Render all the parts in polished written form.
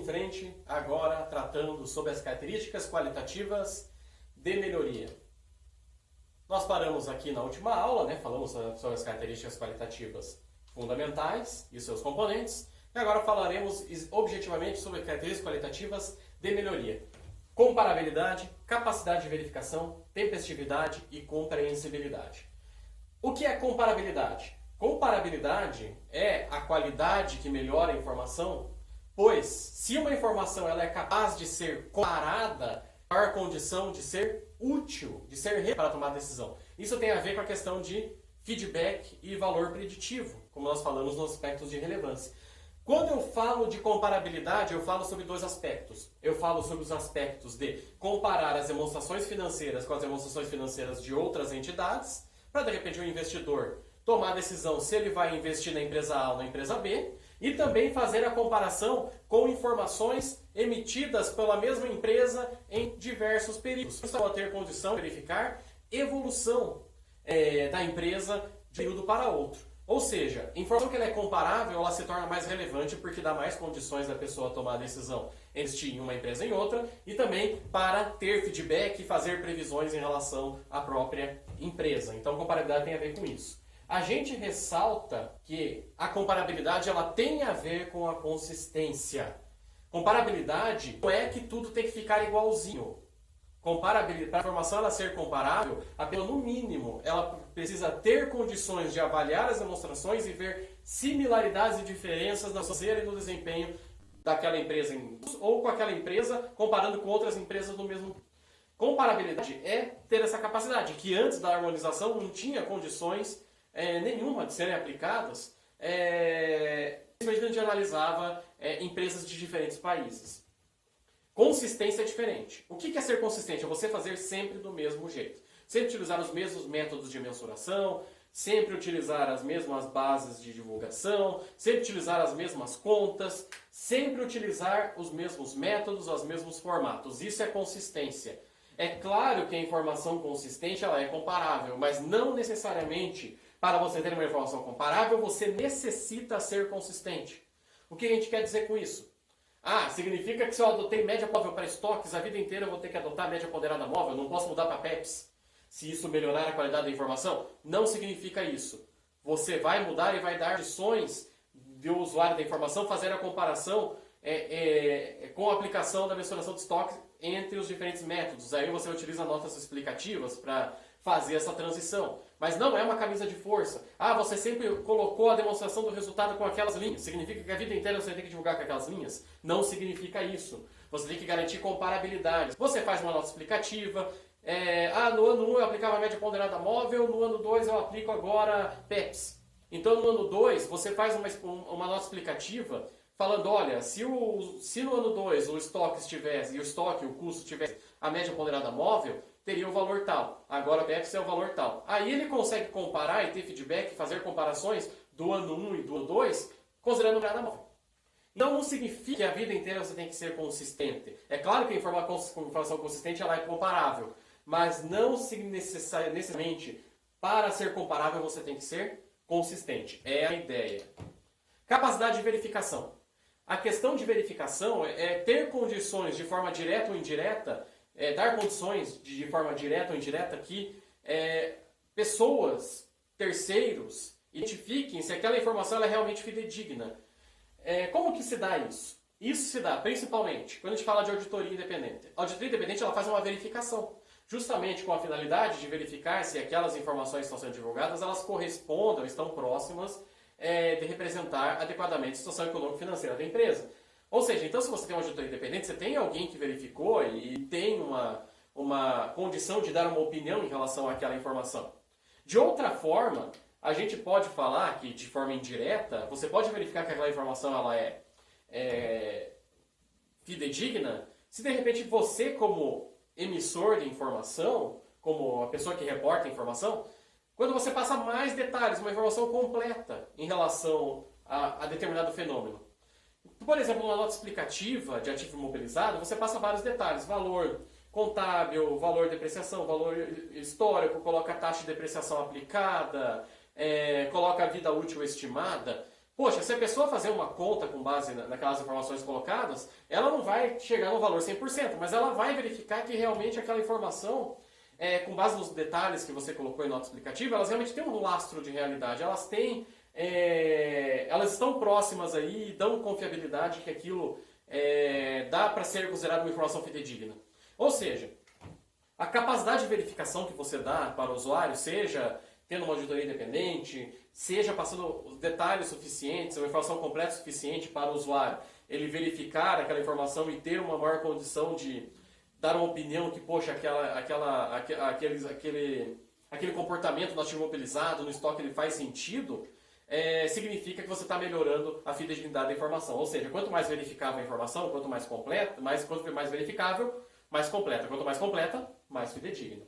frente agora tratando sobre as características qualitativas de melhoria. Nós paramos aqui na última aula, né? Falamos sobre as características qualitativas fundamentais e seus componentes. E agora falaremos objetivamente sobre características qualitativas de melhoria. Comparabilidade, capacidade de verificação, tempestividade e compreensibilidade. O que é comparabilidade? Comparabilidade é a qualidade que melhora a informação, pois se uma informação ela é capaz de ser comparada, maior condição de ser útil, de ser relevante para tomar decisão. Isso tem a ver com a questão de feedback e valor preditivo, como nós falamos nos aspectos de relevância. Quando eu falo de comparabilidade, eu falo sobre dois aspectos. Eu falo sobre os aspectos de comparar as demonstrações financeiras com as demonstrações financeiras de outras entidades, para de repente o investidor tomar a decisão se ele vai investir na empresa A ou na empresa B, e também fazer a comparação com informações emitidas pela mesma empresa em diversos períodos. Isso pode ter condição de verificar evolução da empresa de um período para outro. Ou seja, a informação que ela é comparável, ela se torna mais relevante porque dá mais condições da pessoa tomar a decisão investir em uma empresa em outra e também para ter feedback e fazer previsões em relação à própria empresa. Então, comparabilidade tem a ver com isso. A gente ressalta que a comparabilidade ela tem a ver com a consistência. Comparabilidade não é que tudo tem que ficar igualzinho. Comparabilidade, para a informação ela ser comparável, no mínimo ela precisa ter condições de avaliar as demonstrações e ver similaridades e diferenças na financeira e no desempenho daquela empresa ou com aquela empresa comparando com outras empresas do mesmo. Comparabilidade é ter essa capacidade, que antes da harmonização não tinha condições nenhuma de serem aplicadas, principalmente quando a gente analisava empresas de diferentes países. Consistência é diferente. O que é ser consistente? É você fazer sempre do mesmo jeito. Sempre utilizar os mesmos métodos de mensuração, sempre utilizar as mesmas bases de divulgação, sempre utilizar as mesmas contas, sempre utilizar os mesmos métodos, os mesmos formatos. Isso é consistência. É claro que a informação consistente ela é comparável, mas não necessariamente para você ter uma informação comparável, você necessita ser consistente. O que a gente quer dizer com isso? Significa que se eu adotei média móvel para estoques, a vida inteira eu vou ter que adotar média ponderada móvel, não posso mudar para PEPs, se isso melhorar a qualidade da informação? Não significa isso. Você vai mudar e vai dar condições do usuário da informação fazer a comparação com a aplicação da mensuração de estoques entre os diferentes métodos. Aí você utiliza notas explicativas para fazer essa transição. Mas não é uma camisa de força. Você sempre colocou a demonstração do resultado com aquelas linhas. Significa que a vida inteira você tem que divulgar com aquelas linhas? Não significa isso. Você tem que garantir comparabilidade. Você faz uma nota explicativa. No ano 1 eu aplicava a média ponderada móvel, no ano 2 eu aplico agora PEPs. Então no ano 2 você faz uma nota explicativa falando, olha, se no ano 2 o estoque estivesse, e o custo tivesse a média ponderada móvel, teria o valor tal. Agora o PEPs é o valor tal. Aí ele consegue comparar e ter feedback, fazer comparações do ano 1 e do ano 2, considerando a móvel. Então não significa que a vida inteira você tem que ser consistente. É claro que a informação consistente ela é comparável, mas não necessariamente para ser comparável você tem que ser consistente. É a ideia. Capacidade de verificação. A questão de verificação é ter condições de forma direta ou indireta, dar condições de forma direta ou indireta que pessoas, terceiros, identifiquem se aquela informação é realmente fidedigna. Como que se dá isso? Isso se dá principalmente quando a gente fala de auditoria independente. A auditoria independente ela faz uma verificação, justamente com a finalidade de verificar se aquelas informações que estão sendo divulgadas elas correspondam, estão próximas de representar adequadamente a situação econômico-financeira da empresa. Ou seja, então se você tem uma auditoria independente, você tem alguém que verificou e tem uma condição de dar uma opinião em relação àquela informação. De outra forma, a gente pode falar que de forma indireta, você pode verificar que aquela informação ela é fidedigna, se de repente você como emissor de informação, como a pessoa que reporta a informação, quando você passa mais detalhes, uma informação completa em relação a determinado fenômeno. Por exemplo, uma nota explicativa de ativo imobilizado, você passa vários detalhes. Valor contábil, valor de depreciação, valor histórico, coloca a taxa de depreciação aplicada, coloca a vida útil estimada. Poxa, se a pessoa fazer uma conta com base naquelas informações colocadas, ela não vai chegar no valor 100%, mas ela vai verificar que realmente aquela informação, com base nos detalhes que você colocou em nota explicativa, elas realmente têm um lastro de realidade. Elas têm, elas estão próximas aí e dão confiabilidade que aquilo dá para ser considerado uma informação fidedigna. Ou seja, a capacidade de verificação que você dá para o usuário, seja tendo uma auditoria independente, seja passando os detalhes suficientes, uma informação completa o suficiente para o usuário, ele verificar aquela informação e ter uma maior condição de dar uma opinião que, poxa, aquele comportamento no ativo mobilizado, no estoque, ele faz sentido, significa que você está melhorando a fidedignidade da informação. Ou seja, quanto mais verificável a informação, quanto mais completa, quanto mais verificável, mais completa. Quanto mais completa, mais fidedigna.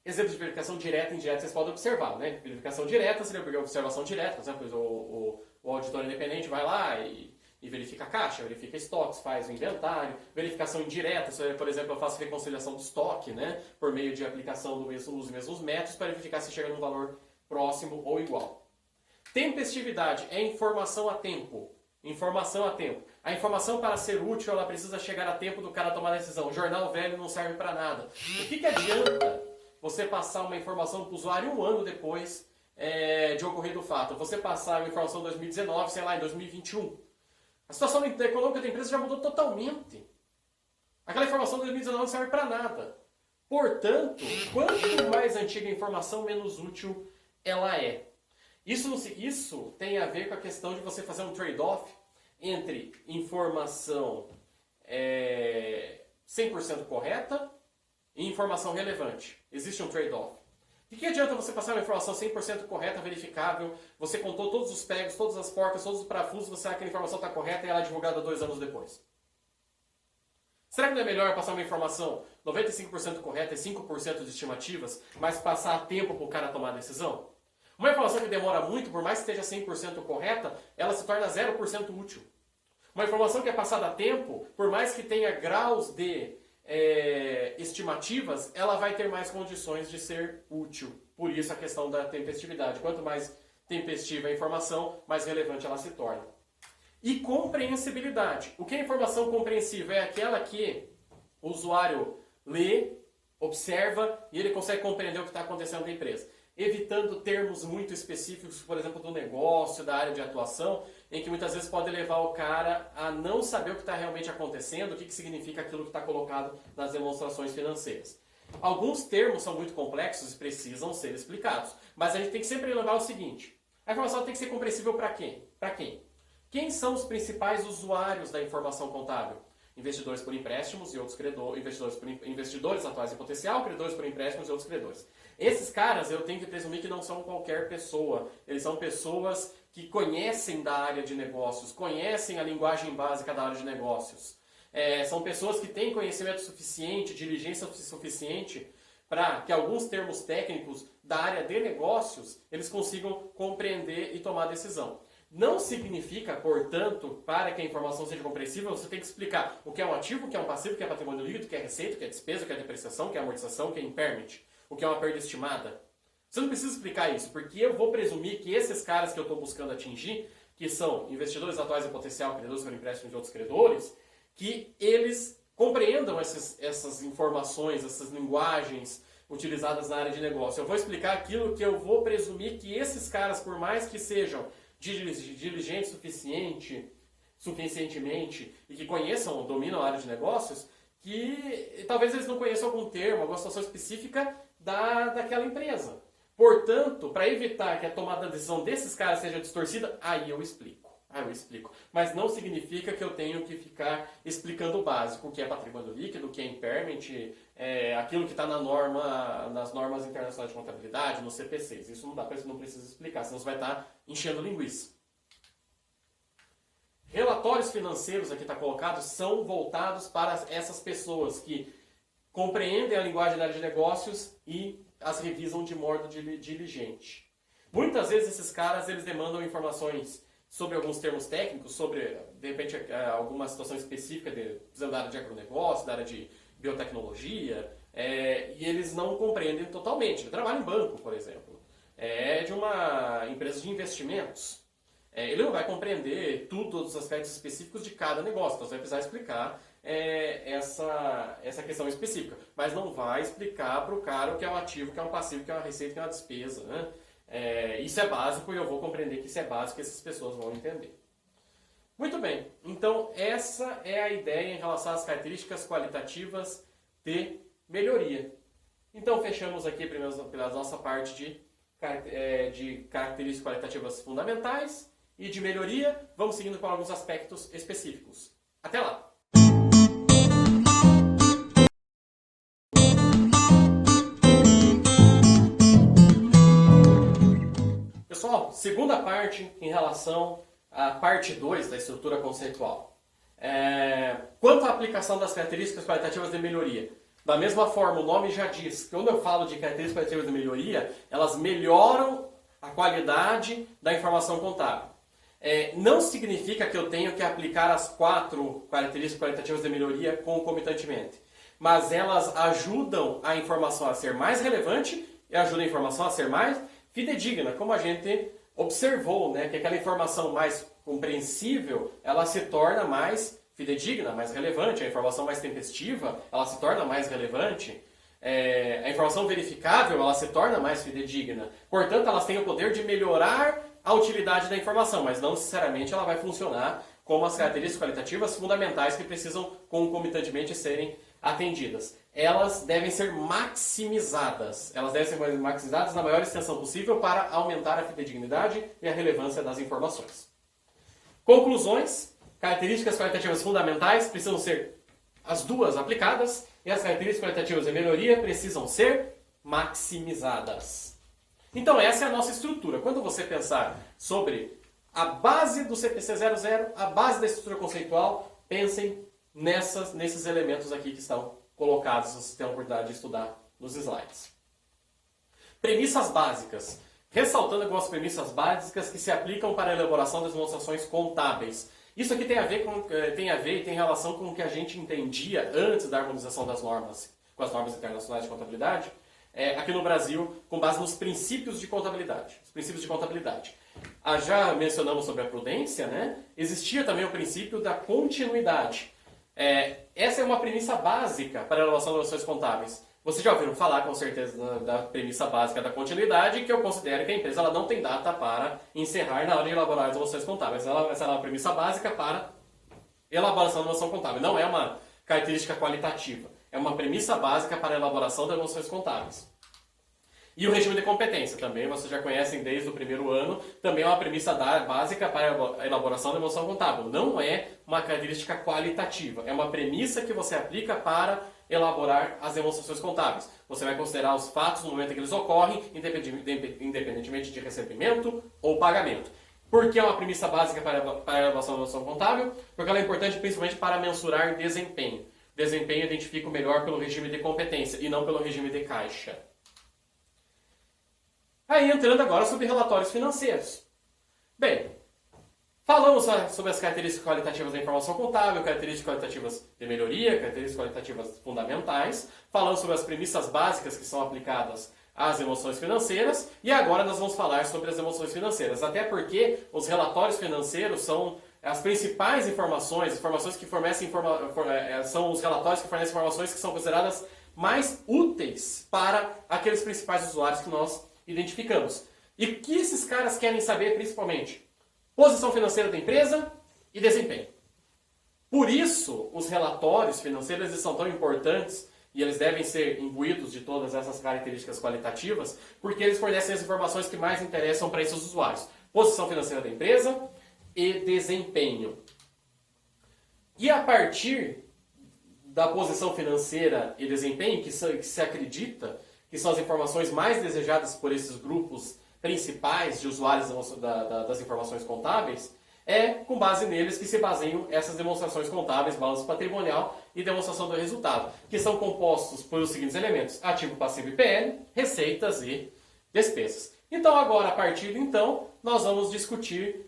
Exemplos de verificação direta e indireta vocês podem observar, né? Verificação direta seria a observação direta, por exemplo, o auditor independente vai lá e verifica a caixa, verifica estoques, faz o inventário. Verificação indireta, por exemplo, eu faço reconciliação do estoque, né? Por meio de aplicação dos mesmos métodos para verificar se chega num valor próximo ou igual. Tempestividade é informação a tempo. Informação a tempo. A informação, para ser útil, ela precisa chegar a tempo do cara tomar a decisão. O jornal velho não serve para nada. O que adianta você passar uma informação para o usuário um ano depois de ocorrer do fato? Você passar uma informação em 2019, sei lá, em 2021. A situação econômica da empresa já mudou totalmente. Aquela informação de 2019 não serve para nada. Portanto, quanto mais antiga a informação, menos útil ela é. Isso tem a ver com a questão de você fazer um trade-off entre informação 100% correta e informação relevante. Existe um trade-off. O que adianta você passar uma informação 100% correta, verificável, você contou todos os pegos, todas as porcas, todos os parafusos, você sabe que a informação está correta e ela é divulgada 2 anos depois? Será que não é melhor passar uma informação 95% correta e 5% de estimativas, mas passar tempo para o cara tomar a decisão? Uma informação que demora muito, por mais que esteja 100% correta, ela se torna 0% útil. Uma informação que é passada a tempo, por mais que tenha graus de estimativas, ela vai ter mais condições de ser útil. Por isso a questão da tempestividade. Quanto mais tempestiva a informação, mais relevante ela se torna. E compreensibilidade. O que é informação compreensível? É aquela que o usuário lê, observa e ele consegue compreender o que está acontecendo na empresa. Evitando termos muito específicos, por exemplo, do negócio, da área de atuação, em que muitas vezes pode levar o cara a não saber o que está realmente acontecendo, o que significa aquilo que está colocado nas demonstrações financeiras. Alguns termos são muito complexos e precisam ser explicados, mas a gente tem que sempre lembrar o seguinte: a informação tem que ser compreensível para quem? Para quem? Quem são os principais usuários da informação contábil? Investidores por empréstimos e outros credores, investidores atuais em potencial, credores por empréstimos e outros credores. Esses caras eu tenho que presumir que não são qualquer pessoa. Eles são pessoas que conhecem da área de negócios, conhecem a linguagem básica da área de negócios. São pessoas que têm conhecimento suficiente, diligência suficiente para que alguns termos técnicos da área de negócios eles consigam compreender e tomar decisão. Não significa, portanto, para que a informação seja compreensível, você tem que explicar o que é um ativo, o que é um passivo, o que é patrimônio líquido, o que é receita, o que é despesa, o que é depreciação, o que é amortização, o que é impairment, o que é uma perda estimada. Você não precisa explicar isso, porque eu vou presumir que esses caras que eu estou buscando atingir, que são investidores atuais em potencial, credores por empréstimos de outros credores, que eles compreendam essas informações, essas linguagens utilizadas na área de negócio. Eu vou explicar aquilo que eu vou presumir que esses caras, por mais que sejam diligentes suficientemente e que conheçam, dominam a área de negócios, que talvez eles não conheçam algum termo, alguma situação específica daquela empresa. Portanto, para evitar que a tomada de decisão desses caras seja distorcida, aí eu explico. Mas não significa que eu tenho que ficar explicando o básico, o que é patrimônio líquido, o que é impairment, aquilo que está nas normas internacionais de contabilidade, no CPCs. Isso não precisa explicar, senão você vai estar enchendo linguiça. Relatórios financeiros, aqui está colocado, são voltados para essas pessoas que compreendem a linguagem da área de negócios e as revisam de modo diligente. Muitas vezes esses caras eles demandam informações sobre alguns termos técnicos, sobre, de repente, alguma situação específica da área de agronegócio, da área de biotecnologia, e eles não compreendem totalmente. Ele trabalha em banco, por exemplo. é de uma empresa de investimentos. Ele não vai compreender todos os aspectos específicos de cada negócio, então você vai precisar explicar essa questão específica, mas não vai explicar para o cara o que é um ativo, o que é um passivo, o que é uma receita, o que é uma despesa, né? Isso é básico e eu vou compreender que isso é básico e essas pessoas vão entender. Muito bem, então essa é a ideia em relação às características qualitativas de melhoria. Então fechamos aqui primeiro pela nossa parte de características qualitativas fundamentais e de melhoria. Vamos seguindo com alguns aspectos específicos. Até lá! Pessoal, segunda parte em relação à parte 2 da estrutura conceitual. Quanto à aplicação das características qualitativas de melhoria, da mesma forma, o nome já diz que quando eu falo de características qualitativas de melhoria, elas melhoram a qualidade da informação contábil. Não significa que eu tenho que aplicar as 4 características qualitativas de melhoria concomitantemente, mas elas ajudam a informação a ser mais relevante e ajudam a informação a ser mais fidedigna, como a gente observou, né? Que aquela informação mais compreensível, ela se torna mais fidedigna, mais relevante. A informação mais tempestiva, ela se torna mais relevante. A informação verificável, ela se torna mais fidedigna. Portanto, elas têm o poder de melhorar a utilidade da informação, mas não necessariamente ela vai funcionar como as características qualitativas fundamentais que precisam concomitantemente serem atendidas. Elas devem ser maximizadas. Elas devem ser maximizadas na maior extensão possível para aumentar a fidedignidade e a relevância das informações. Conclusões. Características qualitativas fundamentais precisam ser as duas aplicadas e as características qualitativas de melhoria precisam ser maximizadas. Então essa é a nossa estrutura. Quando você pensar sobre a base do CPC 00, a base da estrutura conceitual, pensem nesses elementos aqui que estão colocados, se você tem a oportunidade de estudar nos slides. Premissas básicas. Ressaltando algumas premissas básicas que se aplicam para a elaboração das demonstrações contábeis. Isso aqui tem a ver e tem relação com o que a gente entendia antes da harmonização das normas, com as normas internacionais de contabilidade, aqui no Brasil, com base nos princípios de contabilidade. Os princípios de contabilidade. Já mencionamos sobre a prudência, né? Existia também o princípio da continuidade. Essa é uma premissa básica para a elaboração de relações contábeis. Vocês já ouviram falar, com certeza, da premissa básica da continuidade, que eu considero que a empresa ela não tem data para encerrar na hora de elaborar as relações contábeis. Essa é uma premissa básica para elaboração da relação contábil. Não é uma característica qualitativa. É uma premissa básica para a elaboração das relações contábeis. E o regime de competência também, vocês já conhecem desde o primeiro ano, também é uma premissa básica para a elaboração da demonstração contábil. Não é uma característica qualitativa, é uma premissa que você aplica para elaborar as demonstrações contábeis. Você vai considerar os fatos no momento em que eles ocorrem, independentemente de recebimento ou pagamento. Por que é uma premissa básica para a elaboração da demonstração contábil? Porque ela é importante principalmente para mensurar desempenho. Desempenho identifica melhor pelo regime de competência e não pelo regime de caixa. Aí entrando agora sobre relatórios financeiros. Bem, falamos sobre as características qualitativas da informação contábil, características qualitativas de melhoria, características qualitativas fundamentais. Falamos sobre as premissas básicas que são aplicadas às emoções financeiras. E agora nós vamos falar sobre as emoções financeiras. Até porque os relatórios financeiros são as principais informações que fornecem são os relatórios que fornecem informações que são consideradas mais úteis para aqueles principais usuários que nós identificamos. E o que esses caras querem saber principalmente? Posição financeira da empresa e desempenho. Por isso, os relatórios financeiros eles são tão importantes e eles devem ser imbuídos de todas essas características qualitativas, porque eles fornecem as informações que mais interessam para esses usuários. Posição financeira da empresa e desempenho. E a partir da posição financeira e desempenho, que se acredita que são as informações mais desejadas por esses grupos principais de usuários das informações contábeis, é com base neles que se baseiam essas demonstrações contábeis, balanço patrimonial e demonstração do resultado, que são compostos por os seguintes elementos: ativo, passivo e PL, receitas e despesas. Então agora, a partir de então, nós vamos discutir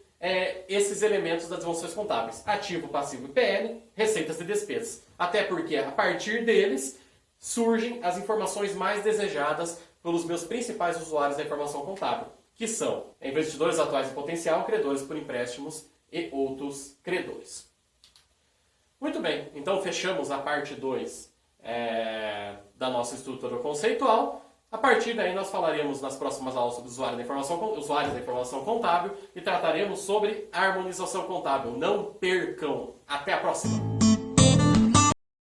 esses elementos das demonstrações contábeis: ativo, passivo e PL, receitas e despesas. Até porque a partir deles surgem as informações mais desejadas pelos meus principais usuários da informação contábil, que são investidores atuais em potencial, credores por empréstimos e outros credores. Muito bem, então fechamos a parte 2 da nossa estrutura conceitual. A partir daí nós falaremos nas próximas aulas sobre usuários da informação contábil e trataremos sobre harmonização contábil. Não percam! Até a próxima!